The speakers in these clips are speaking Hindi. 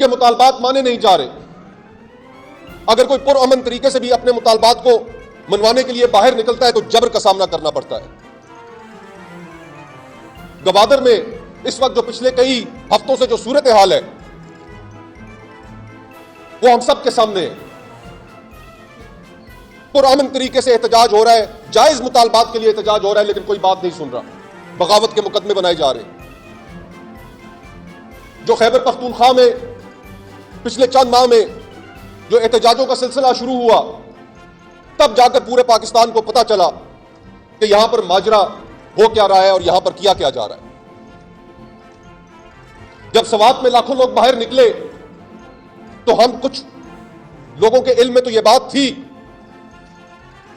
के मुतालबात माने नहीं जा रहे। अगर कोई पुरअमन तरीके से भी अपने मुतालबात को मनवाने के लिए बाहर निकलता है तो जबर का सामना करना पड़ता है। गवादर में इस वक्त जो पिछले कई हफ्तों से जो सूरत हाल है वो हम सब के सामने है। पुरअमन तरीके से एहतजाज हो रहा है, जायज मुतालबात के लिए एहतजाज हो रहा है, लेकिन कोई बात नहीं सुन रहा। बगावत के मुकदमे बनाए जा रहे हैं। जो खैबर पख्तूनख्वा में पिछले चंद माह में जो एहतजाजों का सिलसिला शुरू हुआ, तब जाकर पूरे पाकिस्तान को पता चला कि यहां पर माजरा हो क्या रहा है और यहां पर किया क्या जा रहा है। जब सवात में लाखों लोग बाहर निकले तो हम कुछ लोगों के इल्म में तो यह बात थी,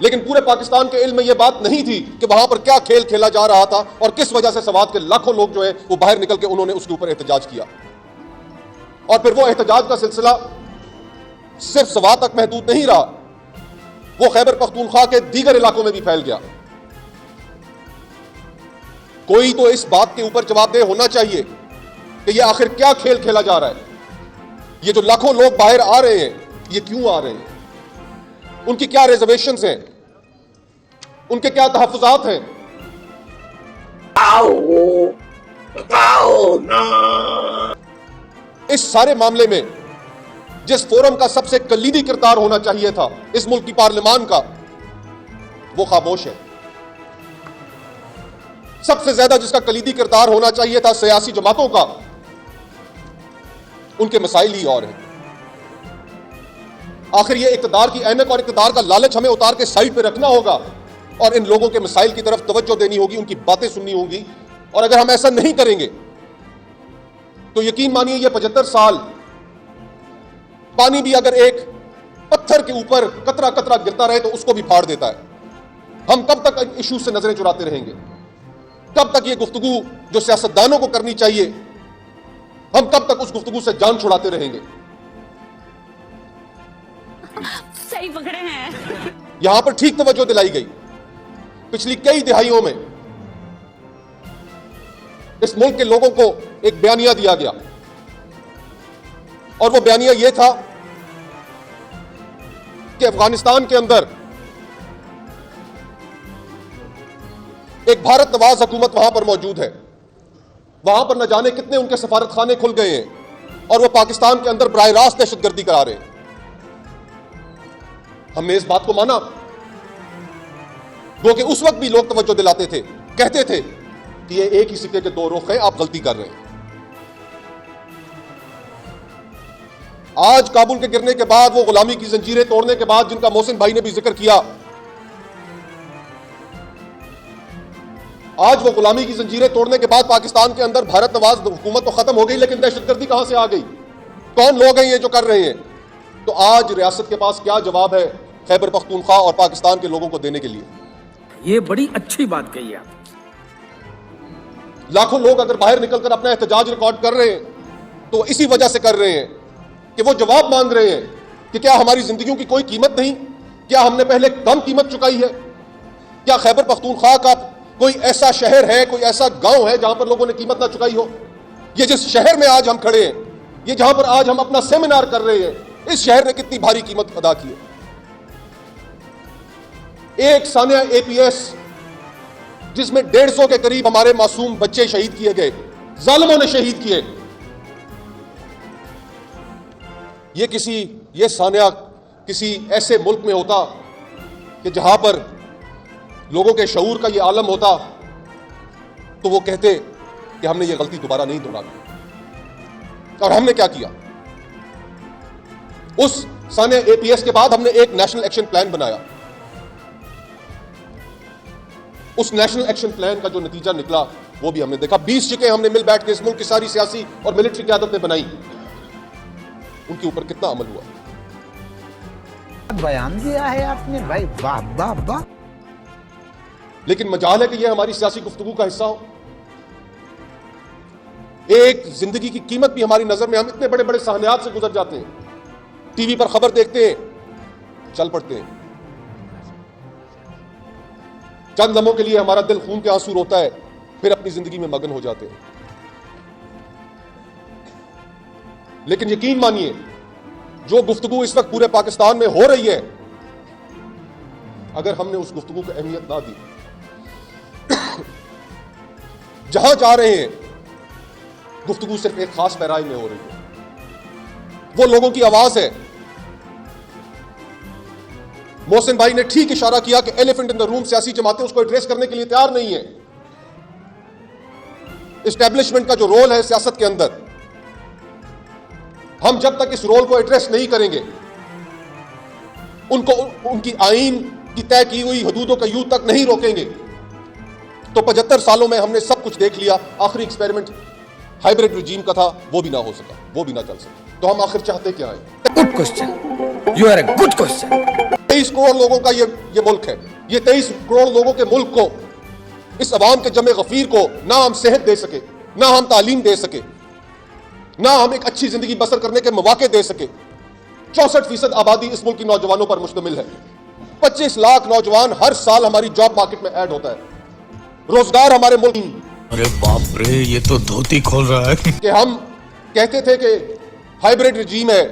लेकिन पूरे पाकिस्तान के इल्म में यह बात नहीं थी कि वहां पर क्या खेल खेला जा रहा था और किस वजह से सवात के लाखों लोग जो है वो बाहर निकल के उन्होंने उसके ऊपर एहतजाज किया। और फिर वो एहतजाज का सिलसिला सिर्फ सवात तक महदूद नहीं रहा, वो खैबर पख्तूनख्वा के दीगर इलाकों में भी फैल गया। कोई तो इस बात के ऊपर जवाबदेह होना चाहिए कि ये आखिर क्या खेल खेला जा रहा है। ये जो लाखों लोग बाहर आ रहे हैं, ये क्यों आ रहे हैं? उनकी क्या रिजर्वेशंस हैं? उनके क्या तहफ्फुज़ात हैं? बताओ ना। इस सारे मामले में जिस फोरम का सबसे कलीदी किरदार होना चाहिए था इस मुल्क की पार्लियामान का, वो खामोश है। सबसे ज्यादा जिसका कलीदी किरदार होना चाहिए था सियासी जमातों का, उनके मसाइल ही और हैं। आखिर ये इक़्तिदार की ऐनक और इक़्तिदार का लालच हमें उतार के साइड पे रखना होगा और इन लोगों के मसाइल की तरफ तवज्जो देनी होगी, उनकी बातें सुननी होगी। और अगर हम ऐसा नहीं करेंगे तो यकीन मानिए ये 75 साल पानी भी अगर एक पत्थर के ऊपर कतरा कतरा गिरता रहे तो उसको भी फाड़ देता है। हम कब तक इशू से नजरें चुराते रहेंगे? कब तक ये गुफ्तगू जो सियासतदानों को करनी चाहिए, हम कब तक उस गुफ्तगू से जान छुड़ाते रहेंगे? सही पकड़े हैं। यहां पर ठीक तवज्जो दिलाई गई। पिछली कई दिहाइयों में इस मुल्क के लोगों को एक बयानिया दिया गया और वो बयानिया यह था कि अफगानिस्तान के अंदर एक भारत नवाज हुकूमत वहां पर मौजूद है। वहां पर न जाने कितने उनके सफारत खाने खुल गए हैं और वो पाकिस्तान के अंदर बराह रास्त दहशतगर्दी करा रहे हैं। हमने इस बात को माना, क्योंकि उस वक्त भी लोग तवज्जो दिलाते थे, कहते थे कि ये एक ही सिक्के के दो रुख हैं, आप गलती कर रहे हैं। आज काबुल के गिरने के बाद, वो गुलामी की जंजीरें तोड़ने के बाद, जिनका मोहसिन भाई ने भी जिक्र किया, आज वो गुलामी की जंजीरें तोड़ने के बाद पाकिस्तान के अंदर भारत नवाज हुकूमत तो खत्म हो गई, लेकिन दहशतगर्दी कहां से आ गई? कौन लोग हैं ये जो कर रहे हैं? तो आज रियासत के पास क्या जवाब है खैबर पख्तूनख्वा और पाकिस्तान के लोगों को देने के लिए? ये बड़ी अच्छी बात कही आप। लाखों लोग अगर बाहर निकलकर अपना एहतजाज रिकॉर्ड कर रहे हैं तो इसी वजह से कर रहे हैं कि वो जवाब मांग रहे हैं कि क्या हमारी जिंदगियों की कोई कीमत नहीं? क्या हमने पहले कम कीमत चुकाई है? क्या खैबर पख्तूनख्वा का कोई ऐसा शहर है, कोई ऐसा गांव है जहां पर लोगों ने कीमत ना चुकाई हो? ये जिस शहर में आज हम खड़े हैं, ये जहां पर आज हम अपना सेमिनार कर रहे हैं, इस शहर ने कितनी भारी कीमत अदा की है। एक सानिया APS जिसमें 150 के करीब हमारे मासूम बच्चे शहीद किए गए, जालिमों ने शहीद किए। ये सानिया किसी ऐसे मुल्क में होता कि जहां पर लोगों के शऊर का ये आलम होता तो वो कहते कि हमने ये गलती दोबारा नहीं दोहरानी। और हमने क्या किया? उस सानिया APS के बाद हमने एक नेशनल एक्शन प्लान बनाया। उस नेशनल एक्शन प्लान का जो नतीजा निकला वो भी हमने देखा। 20 शिकें हमने मिल बैठ के इस मुल्क की सारी सियासी और मिलिट्री क़यादत ने बनाई, उनके ऊपर कितना अमल हुआ? बयान दिया है आपने भाई, वाह वाह वाह। लेकिन मजाल है कि यह हमारी सियासी गुफ्तगू का हिस्सा हो। एक जिंदगी की कीमत भी हमारी नजर में, हम इतने बड़े बड़े सहनियात से गुजर जाते हैं, टीवी पर खबर देखते हैं, चल पड़ते हैं, चंद लम्हों के लिए हमारा दिल खून के आंसू रोता है, फिर अपनी जिंदगी में मगन हो जाते हैं। लेकिन यकीन मानिए, जो गुफ्तगू इस वक्त पूरे पाकिस्तान में हो रही है, अगर हमने उस गुफ्तगू को अहमियत ना दी, जहां जा रहे हैं गुफ्तगू सिर्फ एक खास पैराई में हो रही है, वो लोगों की आवाज है। मोहसिन भाई ने ठीक इशारा किया कि एलिफेंट इन द रूम सियासी जमातें उसको एड्रेस करने के लिए तैयार नहीं है। एस्टेब्लिशमेंट का जो रोल है सियासत के अंदर, हम जब तक इस रोल को एड्रेस नहीं करेंगे, उनको उनकी आईन की तय की हुई हदूदों का यूं तक नहीं रोकेंगे, तो 75 सालों में हमने सब कुछ देख लिया। आखिरी एक्सपेरिमेंट हाइब्रिड रिजीम का था, वो भी ना हो सका, वो भी ना चल सका। तो हम आखिर चाहते क्या है? Good question, you are a good question. 23 crore लोगों का ये मुल्क है। ये 23 करोड़ लोगों के मुल्क को, इस अवाम के जमे गफीर को ना हम सेहत दे सके, ना हम तालीम दे सके, ना हम एक अच्छी जिंदगी बसर करने के मौके दे सके। 64% आबादी इस मुल्क की नौजवानों पर मुश्तमिल है। 25 लाख नौजवान हर साल हमारी जॉब मार्केट में ऐड होता है। रोजगार हमारे मुल्क, अरे बाप रे, ये तो धोती खोल रहा है। कि हम कहते थे कि हाइब्रिड रजीम है,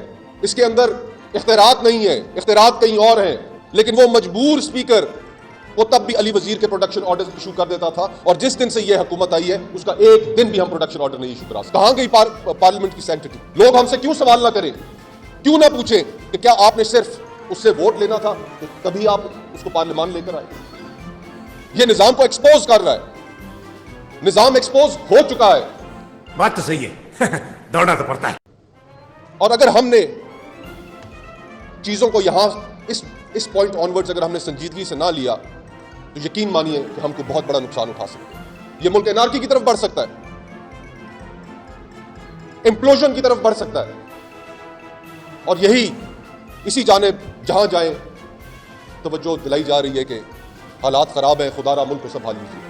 इसके अंदर इख्तियारात नहीं है, इख्तियारात कहीं और हैं, लेकिन वो मजबूर स्पीकर वो तब भी अली वजीर के प्रोडक्शन ऑर्डर इशू कर देता था। और जिस दिन से ये हुकूमत आई है, उसका एक दिन भी हम प्रोडक्शन ऑर्डर नहीं इशू करा। कहां गई पार्लियामेंट की सैंक्टिटी? लोग हमसे क्यों सवाल ना करें, क्यों ना पूछे कि क्या आपने सिर्फ उससे वोट लेना था तो तभी आप उसको पार्लियामान लेकर आए? ये निजाम को एक्सपोज कर रहा है। निजाम एक्सपोज हो चुका है। बात तो सही है। दौड़ना तो पड़ता है। और अगर हमने चीजों को यहां इस पॉइंट ऑनवर्ड्स अगर हमने संजीदगी से ना लिया, तो यकीन मानिए कि हमको बहुत बड़ा नुकसान उठा सकते हैं। यह मुल्क एनार्की की तरफ बढ़ सकता है, इंप्लोजन की तरफ बढ़ सकता है। और यही इसी जानिब जहां जाएं तवज्जो दिलाई जा रही है कि हालात खराब है, खुदारा मुल्क को संभाल लीजिए।